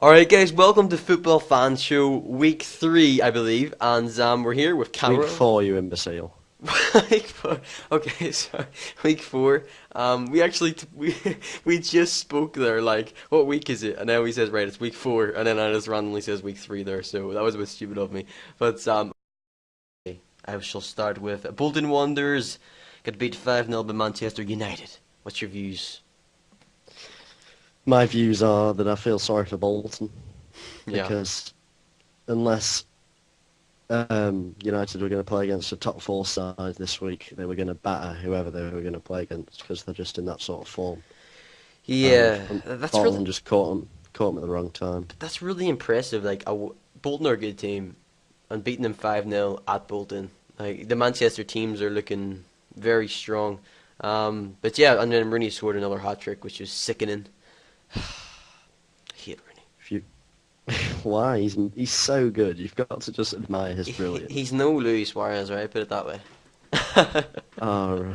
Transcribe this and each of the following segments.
Alright guys, welcome to Football Fan Show Week 3, I believe, and we're here with Cameron. Week 4, you imbecile. Week 4. Okay, sorry. Week 4. We actually, we just spoke there, like, what week is it? And now he says, right, it's week 4, and then I just randomly says week 3 there, so that was a bit stupid of me. But, I shall start with Bolton Wanderers got beat 5-0 by Manchester United. What's your views? My views are that I feel sorry for Bolton Yeah. because unless United were going to play against a top 4 side this week, they were going to batter whoever they were going to play against because they're just in that sort of form. Yeah, And that's Bolton really, just caught them at the wrong time. that's really impressive. Like, Bolton are a good team, and beating them 5-0 at Bolton. Like, the Manchester teams are looking very strong. But yeah, and then Rooney scored another hat trick, which was sickening. I hate Rooney. If you, why? He's so good. You've got to just admire his brilliance. He's no Luis Suarez, right? Put it that way. Oh,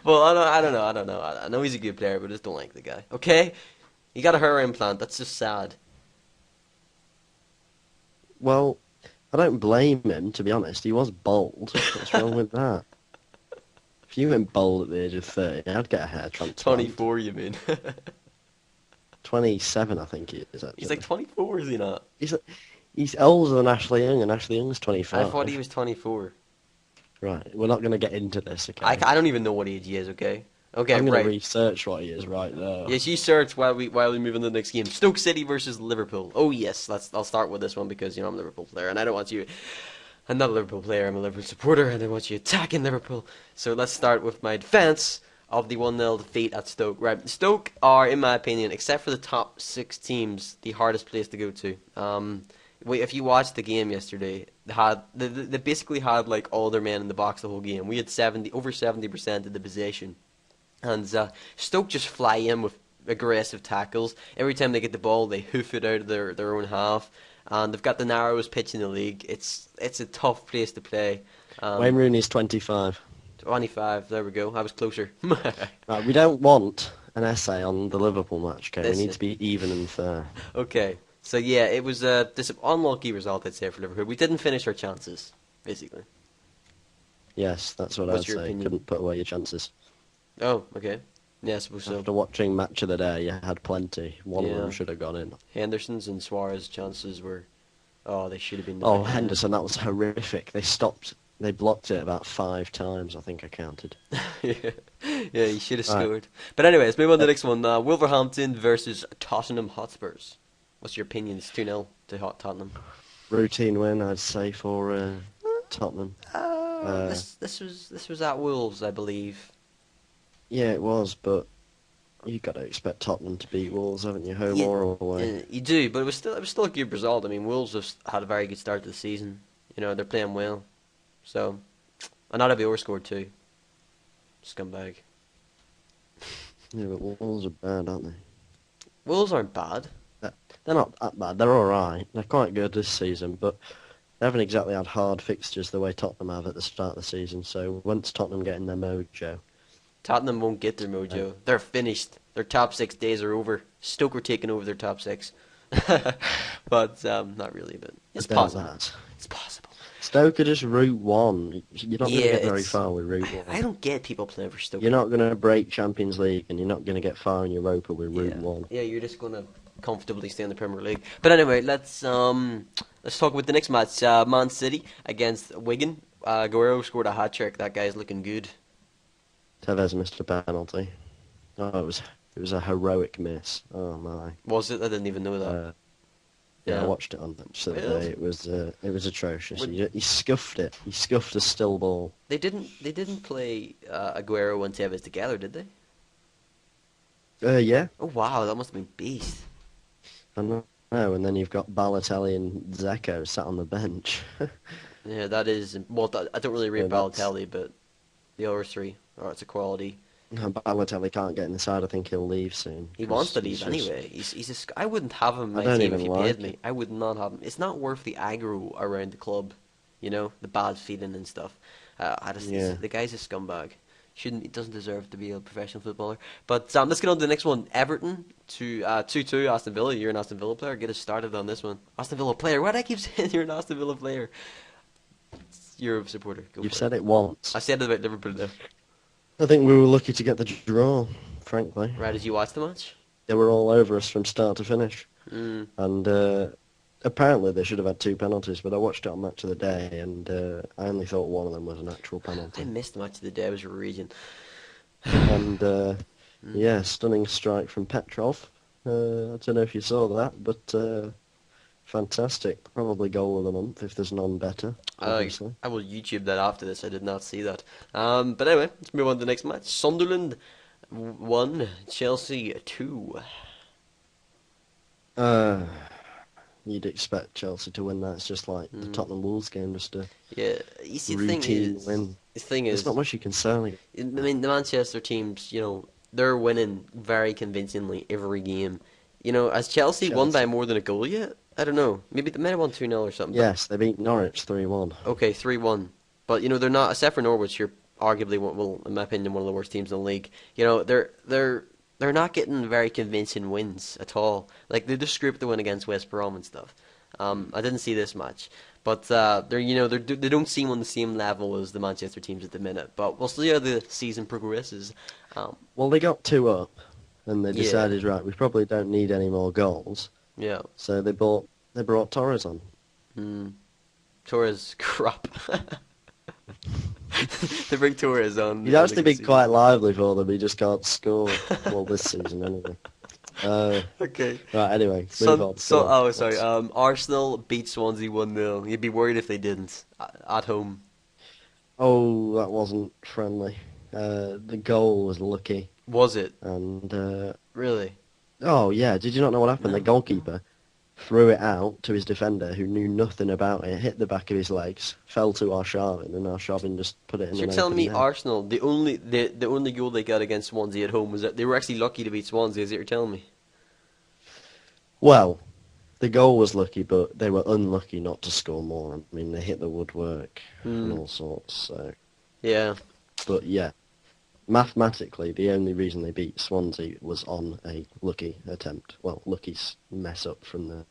Well, I don't know. I know he's a good player, but I just don't like the guy. Okay, he got a hair implant. That's just sad. well, I don't blame him, to be honest. He was bold. What's wrong with that? If you went bold at the age of 30, I'd get a hair transplant. 24, you mean? 27, I think he is, actually. He's like 24, is he not? He's older than Ashley Young, and Ashley Young's 25. I thought he was 24. Right, we're not going to get into this, okay? I don't even know what age he is. Okay. Okay, I'm going right. to research what he is right now. Yes, you search while we move on to the next game. Stoke City versus Liverpool. Oh yes, I'll start with this one because I'm a Liverpool player and I don't want you. I'm not a Liverpool player. I'm a Liverpool supporter and I want you attacking Liverpool. So let's start with my defense of the 1-0 defeat at Stoke. Right, Stoke are, in my opinion, except for the top 6 teams, the hardest place to go to. If you watched the game yesterday, they basically had like all their men in the box the whole game. We had over 70% of the possession. And Stoke just fly in with aggressive tackles. Every time they get the ball, they hoof it out of their own half. And they've got the narrowest pitch in the league. It's a tough place to play. Wayne Rooney's 25. 25, there we go. I was closer. Right, we don't want an essay on the Liverpool match, okay? Listen. We need to be even and fair. Okay, so yeah, it was a unlucky result, I'd say, for Liverpool. We didn't finish our chances, basically. Yes, that's what What's I'd your say. opinion? Couldn't put away your chances. Oh, okay. Yeah, I suppose so. After watching Match of the Day, you had plenty. One of Yeah. them should have gone in. Henderson's and Suarez chances were... Oh, they should have been... Oh, Henderson, that was horrific. They blocked it about 5 times, I think I counted. Yeah, yeah, he should have Right. scored. But anyway, let's move on to the next one. Wolverhampton versus Tottenham Hotspurs. What's your opinion? It's 2-0 to Tottenham. Routine win, I'd say, for Tottenham. This was at Wolves, I believe. Yeah, it was, but you got to expect Tottenham to beat Wolves, haven't you? Home Yeah, or away. you do, but it was still a good result. I mean, Wolves have had a very good start to the season. They're playing well. So, and Adebayor scored too. Scumbag. Yeah, but Wolves are bad, aren't they? Wolves aren't bad. They're not that bad. They're all right. They're quite good this season, but they haven't exactly had hard fixtures the way Tottenham have at the start of the season. So once Tottenham get in their mojo, Tottenham won't get their mojo. They're finished. Their top 6 days are over. Stoke are taking over their top 6. But not really. But it's there's possible. that. It's possible. Stoke are just Route 1. You're not going to Yeah, get very it's- far with Route 1. I don't get people playing for Stoke. You're not going to break Champions League, and you're not going to get far in Europa with Route 1. Yeah, you're just gonna comfortably stay in the Premier League. But anyway, let's talk about the next match. Man City against Wigan. Aguero scored a hat trick. That guy's looking good. Tevez missed a penalty. Oh, it was a heroic miss. Oh my. Was it? I didn't even know that. Yeah, Yeah. I watched it on the Really? day. It was atrocious. Would- He scuffed it. He scuffed a still ball. They didn't play Aguero and Tevez together, did they? Yeah, Oh wow, that must have been beast. I know. And then you've got Balotelli and Zeko sat on the bench. Yeah, that is. Well, I don't really rate Yeah, that's- Balotelli, but the other 3, it's a quality. No, Balotelli can't get in the side. I think he'll leave soon. He 'cause wants to he's leave just- anyway. I wouldn't have him in I my don't team if even he like paid me. it. I would not have him. It's not worth the aggro around the club, the bad feeling and stuff. Yeah. The guy's a scumbag. Shouldn't, he doesn't deserve to be a professional footballer. But let's get on to the next one. Everton to 2-2 Aston Villa. You're an Aston Villa player. Get us started on this one. Aston Villa player. Why do I keep saying you're an Aston Villa player? You're a supporter. Go You've for said it once. I said it about Liverpool though. I think we were lucky to get the draw, frankly. Right, did you watch the match? They were all over us from start to finish. Mm. And apparently they should have had 2 penalties, but I watched it on Match of the Day, and I only thought one of them was an actual I penalty. missed the match of the day. I was raging. And yeah, stunning strike from Petrov. I don't know if you saw that, but fantastic. Probably goal of the month if there's none better, obviously. I will YouTube that after this. I did not see that. But anyway, let's move on to the next match. Sunderland 1, Chelsea 2. You'd expect Chelsea to win that. It's just like the Tottenham Wolves game, just a Yeah, you see, routine win. the thing There's is, not much you can say. I mean, the Manchester teams, they're winning very convincingly every game. Has Chelsea won by more than a goal yet? I don't know. Maybe they might have won 2-0 or something. Yes, they beat Norwich 3-1. Okay, 3-1. But they're not, except for Norwich, you're arguably well, in my opinion, one of the worst teams in the league. They're not getting very convincing wins at all. Like they just scraped the win against West Brom and stuff. I didn't see this match, but they don't seem on the same level as the Manchester teams at the minute. But we'll see how the season progresses. Well, they got 2 up, and they decided, right, we probably don't need any more goals. Yeah. So they brought Torres on. Torres crap. They bring Torres on. He's actually been quite lively for them. He just can't score. Well, this season anyway. Okay. Right. Anyway, move on. Sorry. Arsenal beat Swansea 1-0. You'd be worried if they didn't at home. Oh, that wasn't friendly. The goal was lucky. Was it? And really? Oh yeah. Did you not know what happened? No. The goalkeeper threw it out to his defender, who knew nothing about it, hit the back of his legs, fell to Arshavin, and Arshavin just put it in. So you're telling me Arsenal, the only goal they got against Swansea at home was that they were actually lucky to beat Swansea? Is that what you're telling me? Well, the goal was lucky, but they were unlucky not to score more. I mean, they hit the woodwork and all sorts. So yeah. But yeah, mathematically, the only reason they beat Swansea was on a lucky attempt. Well, lucky mess up from the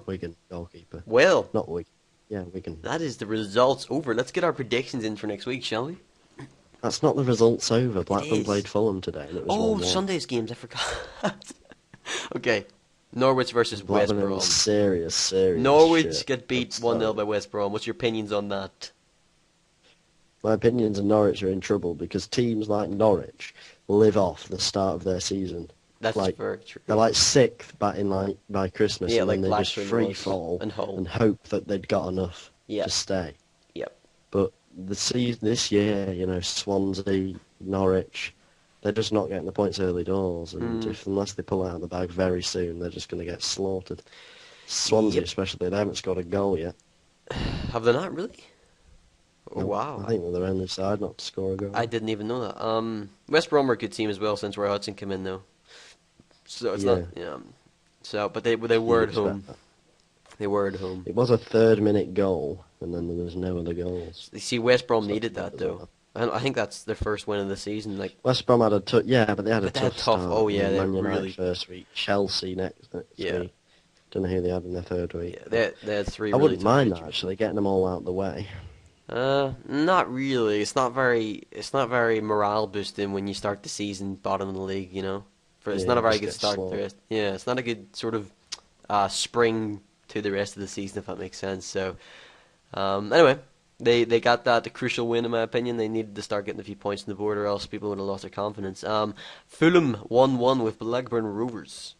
Wigan goalkeeper. Well, not Wigan. Yeah, Wigan. That is the results over. Let's get our predictions in for next week, shall we? That's not the results over. Blackburn played Fulham today, and it was 1-1. Sunday's games. I forgot. Okay. Norwich versus West Brom. Serious. Norwich shit. get beat 1-0 by West Brom. What's your opinions on that? My opinions on Norwich are in trouble because teams like Norwich live off the start of their season. That's very true. They're like 6th by Christmas, Yeah, and like then they just Blackburn free was, fall and Hull. and hope that they'd got enough Yep. to stay. Yep. But the season this year, Swansea, Norwich, they're just not getting the points early doors, and unless they pull it out of the bag very soon, they're just going to get slaughtered. Swansea, especially, they haven't scored a goal yet. Have they not really? Oh, No, wow. I think they're the only side not to score a goal. I didn't even know that. West Brom are a good team as well since Roy Hodgson came in, though. So it's not. Yeah. So, but they were at home. They were at home. It was a 3rd-minute goal, and then there was no other goals. You see, West Brom needed that though. I think that's their first win of the season. Like West Brom had a tough, but they had a tough start. Oh yeah, they Man United really first week, Chelsea next week. Don't know who they had in their 3rd week. Yeah, they had 3. I wouldn't mind that actually, getting them all out the way. Not really. It's not very morale boosting when you start the season bottom of the league. It's not a very good start to the rest. Yeah, it's not a good sort of spring to the rest of the season, if that makes sense. So anyway, they got the crucial win in my opinion. They needed to start getting a few points on the board, or else people would have lost their confidence. Fulham 1-1 with Blackburn Rovers.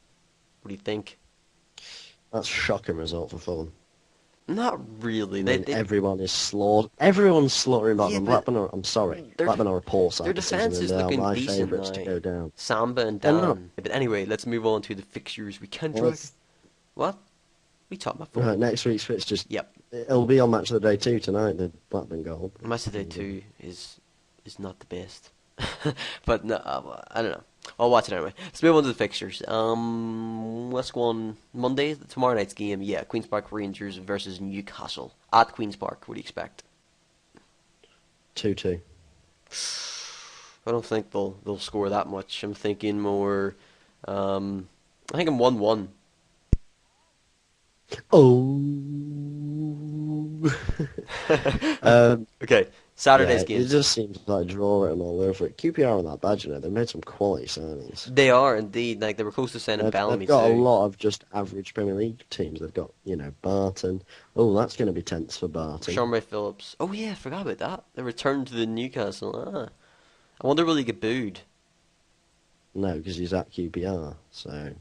What do you think? That's a shocking result for Fulham. Not really. Everyone is slaughtered. Everyone's slaughtering Blackburn. Yeah, Blackburn are a poor side. Their defence is looking my decent favourites now. to go down. Samba and Dan. But anyway, let's move on to the fixtures. We can try. What? We talked about football. Right, next week's fixtures. Yep. It'll be on Match of the Day 2 tonight, the Blackburn goal. Match of the Day 2 is not the best. But no, I don't know. I'll watch it anyway. Let's move on to the fixtures. Let's go on Monday, tomorrow night's game. Yeah, Queen's Park Rangers versus Newcastle at Queen's Park. What do you expect? 2-2. I don't think they'll score that much. I'm thinking more. I think I'm 1-1. Oh. Okay, Saturday's Yeah, it games. just seems like draw written all over it. QPR on that badge, they made some quality signings. They are indeed, like they were close to signing They've Bellamy got a too. lot of just average Premier League teams. They've got, Barton. Oh, that's going to be tense for Barton. Sean Ray Phillips. Oh yeah, I forgot about that. They returned to the Newcastle. I wonder will he get booed? No, because he's at QPR. So,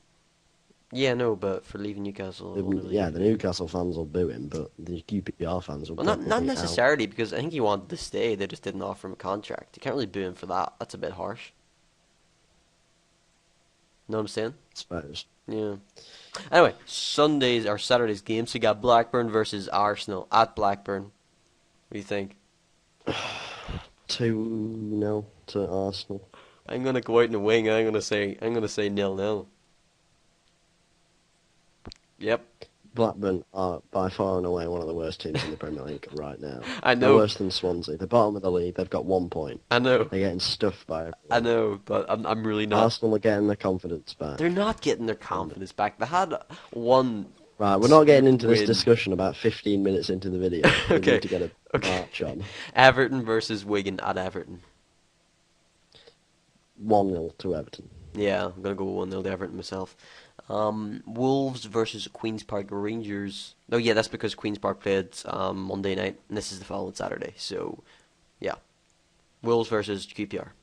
Yeah, no, but for leaving Newcastle, I wonder will he yeah, get the booed? Newcastle fans will boo him, but the QPR fans will Well, not probably out. necessarily because I think he wanted to stay. They just didn't offer him a contract. You can't really boo him for that. That's a bit harsh. Know what I'm saying? I suppose. Yeah. Anyway, Sundays or Saturdays games. So you got Blackburn versus Arsenal at Blackburn. What do you think? 2-0 to Arsenal. I'm gonna go out in the wing. I'm gonna say 0-0. Yep. Blackburn are by far and away one of the worst teams in the Premier League right now. I They're know. worse than Swansea. They're bottom of the league. They've got 1 point. I know. They're getting stuffed by I everyone. know, but I'm really not. Arsenal are getting their confidence back. They're not getting their confidence back. They had one. Right, we're not getting into this win. discussion about 15 minutes into the video. We Okay. need to get a Okay. march on. Everton versus Wigan at Everton. 1-0 to Everton. Yeah, I'm gonna go 1-0 to Everton myself. Wolves versus Queens Park Rangers. No, yeah, that's because Queens Park played Monday night, and this is the following Saturday. So, yeah, Wolves versus QPR.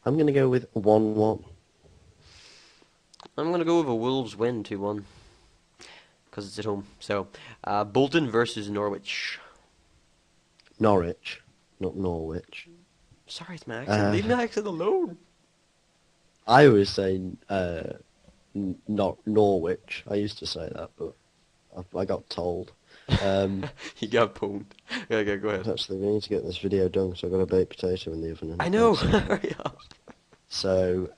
I'm going to go with 1-1. I'm gonna go with a Wolves win 2-1 because it's at home. So, Bolton versus Norwich. Norwich, not Norwich. Sorry, it's my accent. Leave my accent alone. I always say not Norwich. I used to say that, but I got told. You got pwned. Okay, go ahead. Actually, we need to get this video done, so I've got a baked potato in the oven. I know. Hurry up. So,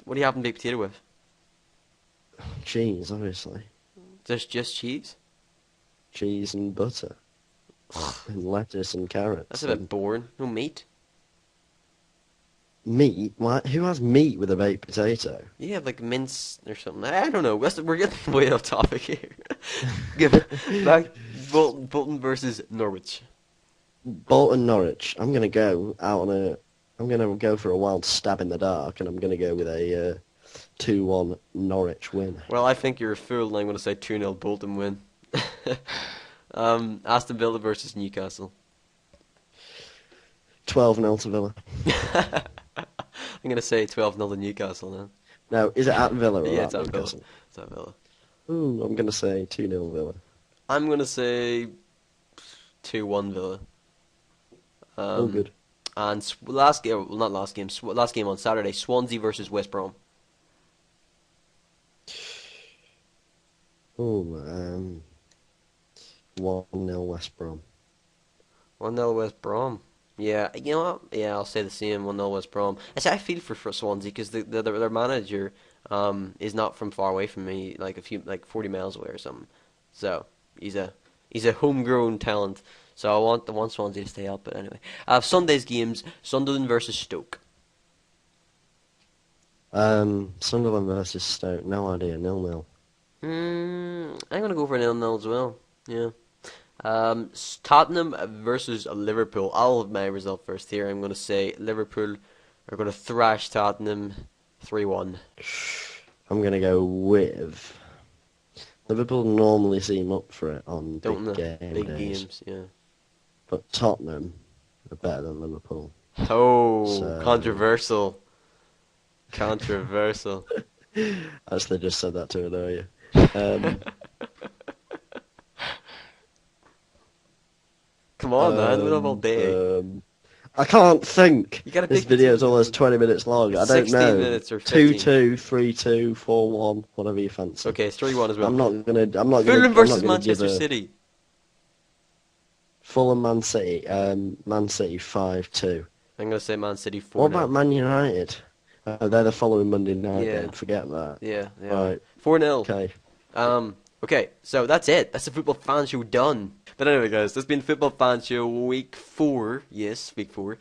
What do you have in baked potato with? cheese, obviously. Just cheese? Cheese and butter. And lettuce and carrots. That's a bit boring. No meat. Meat? What? Who has meat with a baked potato? Yeah, like mince or something. I don't know. We're getting way off topic here. Give back Bolton versus Norwich. Bolton Norwich. I'm gonna go out on a. I'm gonna go for a wild stab in the dark, and I'm gonna go with a 2-1 Norwich win. Well, I think you're a fool, and I'm going to say 2-0 Bolton win. Aston Villa versus Newcastle. 12-0 to Villa. I'm going to say 12-0 to Newcastle then. No, is it at Villa or Yeah, at it's at Villa. Newcastle? It's at Villa. Ooh, I'm gonna say 2-0 Villa. I'm going to say 2-1 Villa. All good. And last game, well, not last game, last game on Saturday, Swansea versus West Brom. Oh, 1-0 West Brom. 1-0 West Brom. Yeah, you know what? Yeah, I'll say the same. 1-0 West Brom. I feel for Swansea because their manager is not from far away from me, like 40 miles away or something. So he's a homegrown talent. So I want Swansea to stay up. But anyway, Sunday's games: Sunderland versus Stoke. Sunderland versus Stoke. No idea. 0-0. I'm gonna go for 0-0 as well. Yeah. Tottenham versus Liverpool. I'll have my result first here. I'm gonna say Liverpool are gonna thrash Tottenham 3-1. I'm gonna go with Liverpool. Normally seem up for it on Don't big know. game Big days, games, yeah. but Tottenham are better than Liverpool. Oh, So- controversial. Controversial. Actually, just said that to annoy you. Come on, man. We don't have all day. I can't think. You gotta This pick the video is team. almost 20 minutes long. I don't 16 know. minutes or 15. 2-2, 3-2, 4-1, whatever you fancy. Okay, it's 3-1 as well. I'm not gonna. Fulham versus Manchester give a City. Fulham Man City. Man City 5-2. I'm gonna say Man City 4-0. What about Man United? They're the following Monday night Yeah. game. Forget that. Yeah. Right. 4-0. Okay. Okay, so that's it. That's the Football Fan Show done. But anyway, guys, this has been Football Fan Show week 4. Yes, week 4.